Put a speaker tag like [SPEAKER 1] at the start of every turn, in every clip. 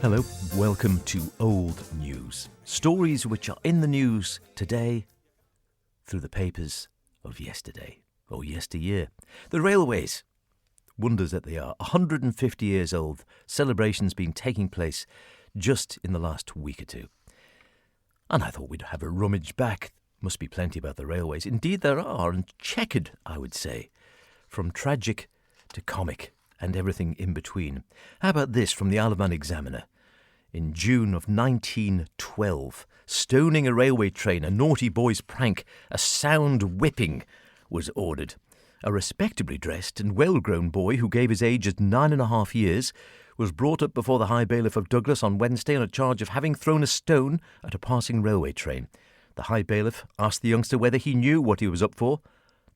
[SPEAKER 1] Hello, welcome to Old News. Stories which are in the news today through the papers of yesterday or yesteryear. The railways, wonders that they are, 150 years old. Celebrations been taking place just in the last week or two. And I thought we'd have a rummage back. Must be plenty about the railways. Indeed there are, and checkered, I would say, from tragic to comic and everything in between. How about this from the Isle of Man Examiner? In June of 1912, stoning a railway train, a naughty boy's prank, a sound whipping was ordered. A respectably dressed and well-grown boy who gave his age as 9.5 years was brought up before the High Bailiff of Douglas on Wednesday on a charge of having thrown a stone at a passing railway train. The High Bailiff asked the youngster whether he knew what he was up for.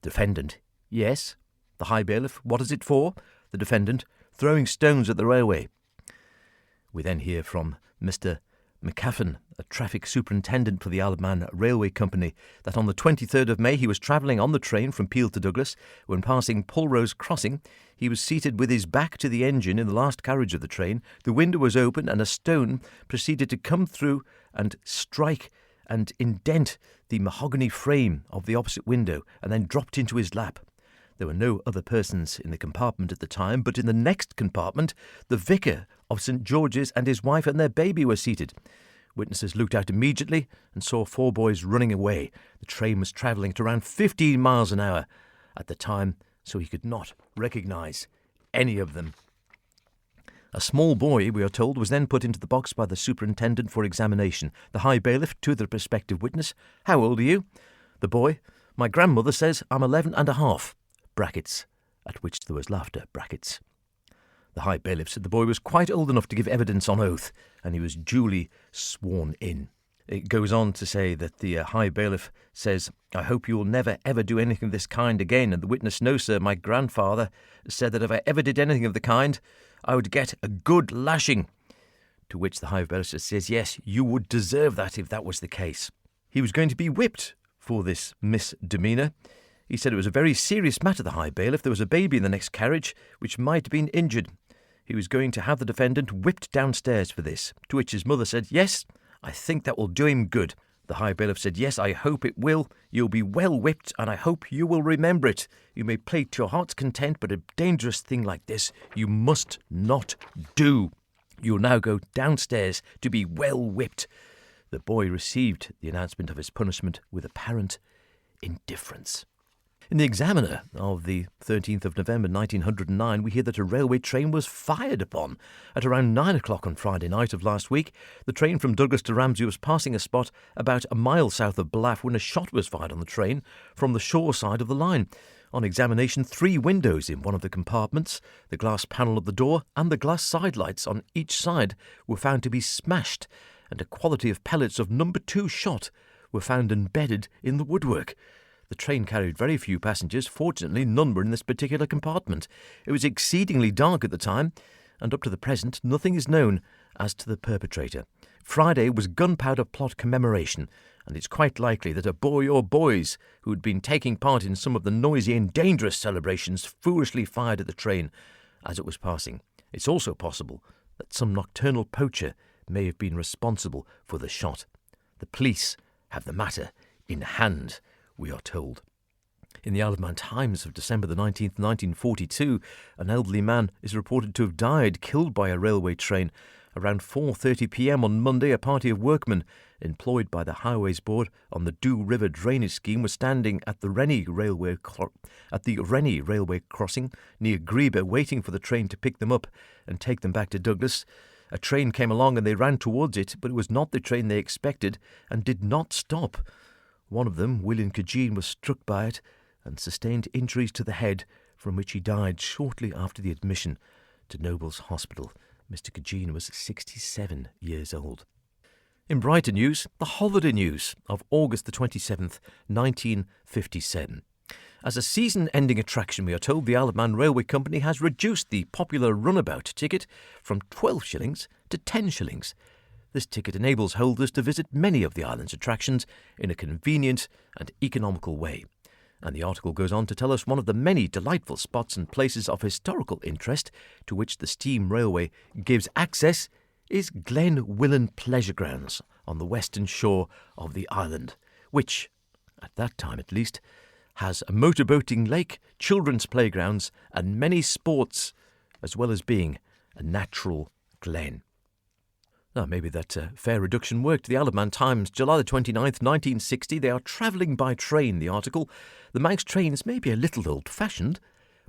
[SPEAKER 1] Defendant: yes. The High Bailiff: what is it for? The defendant: throwing stones at the railway. We then hear from Mr. McCaffin, a traffic superintendent for the Isle of Man Railway Company, that on the 23rd of May he was travelling on the train from Peel to Douglas. When passing Pulrose Crossing, he was seated with his back to the engine in the last carriage of the train. The window was open and a stone proceeded to come through and strike and indent the mahogany frame of the opposite window and then dropped into his lap. There were no other persons in the compartment at the time, but in the next compartment, the vicar of St. George's and his wife and their baby were seated. Witnesses looked out immediately and saw 4 boys running away. The train was travelling at around 15 miles an hour at the time, so he could not recognise any of them. A small boy, we are told, was then put into the box by the superintendent for examination. The High Bailiff to the prospective witness: how old are you? The boy: my grandmother says I'm 11.5. Brackets, at which there was laughter, brackets. The High Bailiff said the boy was quite old enough to give evidence on oath, and he was duly sworn in. It goes on to say that the High Bailiff says, I hope you will never ever do anything of this kind again. And the witness: no, sir, my grandfather said that if I ever did anything of the kind, I would get a good lashing. To which the High Bailiff says, yes, you would deserve that if that was the case. He was going to be whipped for this misdemeanour. He said it was a very serious matter, the High Bailiff. There was a baby in the next carriage which might have been injured. He was going to have the defendant whipped downstairs for this. To which his mother said, yes, I think that will do him good. The High Bailiff said, yes, I hope it will. You'll be well whipped, and I hope you will remember it. You may play to your heart's content, but a dangerous thing like this you must not do. You'll now go downstairs to be well whipped. The boy received the announcement of his punishment with apparent indifference. In the Examiner of the 13th of November 1909, we hear that a railway train was fired upon at around 9 o'clock on Friday night of last week. The train from Douglas to Ramsey was passing a spot about a mile south of Ballaugh when a shot was fired on the train from the shore side of the line. On examination, 3 windows in one of the compartments, the glass panel of the door and the glass sidelights on each side were found to be smashed, and a quantity of pellets of number 2 shot were found embedded in the woodwork. The train carried very few passengers. Fortunately, none were in this particular compartment. It was exceedingly dark at the time, and up to the present, nothing is known as to the perpetrator. Friday was Gunpowder Plot commemoration, and it's quite likely that a boy or boys who had been taking part in some of the noisy and dangerous celebrations foolishly fired at the train as it was passing. It's also possible that some nocturnal poacher may have been responsible for the shot. The police have the matter in hand, we are told. In the Isle of Man Times of December the 19th, 1942, an elderly man is reported to have died, killed by a railway train. Around 4:30 p.m. on Monday, a party of workmen employed by the Highways Board on the Dew River drainage scheme were standing at the Rennie railway crossing near Greba, waiting for the train to pick them up and take them back to Douglas. A train came along and they ran towards it, but it was not the train they expected and did not stop. One of them, William Cageen, was struck by it and sustained injuries to the head, from which he died shortly after the admission to Noble's Hospital. Mr. Cageen was 67 years old. In Brighton news, the holiday news of August the 27th, 1957. As a season-ending attraction, we are told the Isle of Man Railway Company has reduced the popular runabout ticket from 12 shillings to 10 shillings. This ticket enables holders to visit many of the island's attractions in a convenient and economical way. And the article goes on to tell us one of the many delightful spots and places of historical interest to which the steam railway gives access is Glen Willen Pleasure Grounds on the western shore of the island, which, at that time at least, has a motorboating lake, children's playgrounds and many sports, as well as being a natural glen. Now, maybe that fair reduction worked. The Isle of Man Times, July the 29th, 1960. They are travelling by train, the article. The Manx trains may be a little old-fashioned,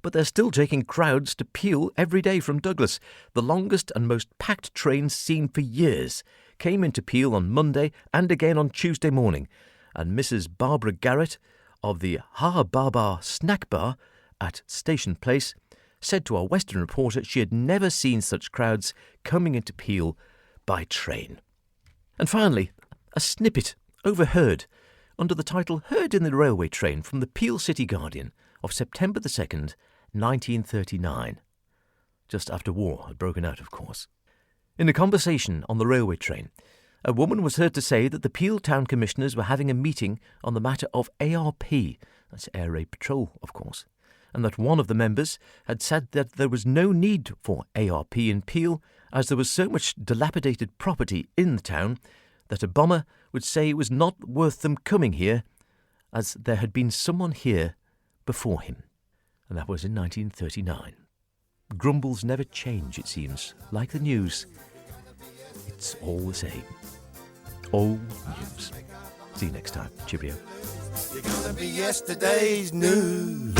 [SPEAKER 1] but they're still taking crowds to Peel every day from Douglas. The longest and most packed train seen for years came into Peel on Monday and again on Tuesday morning, and Mrs. Barbara Garrett of the Ha Baba Snack Bar at Station Place said to our Western reporter she had never seen such crowds coming into Peel by train. And finally, a snippet overheard under the title Heard in the Railway Train from the Peel City Guardian of September the 2nd, 1939. Just after war had broken out, of course. In a conversation on the railway train, a woman was heard to say that the Peel Town Commissioners were having a meeting on the matter of ARP, that's Air Raid Patrol, of course, and that one of the members had said that there was no need for ARP in Peel as there was so much dilapidated property in the town that a bomber would say it was not worth them coming here as there had been someone here before him. And that was in 1939. Grumbles never change, it seems. Like the news, it's all the same. Old news. See you next time. Cheerio.
[SPEAKER 2] You're gonna be yesterday's news.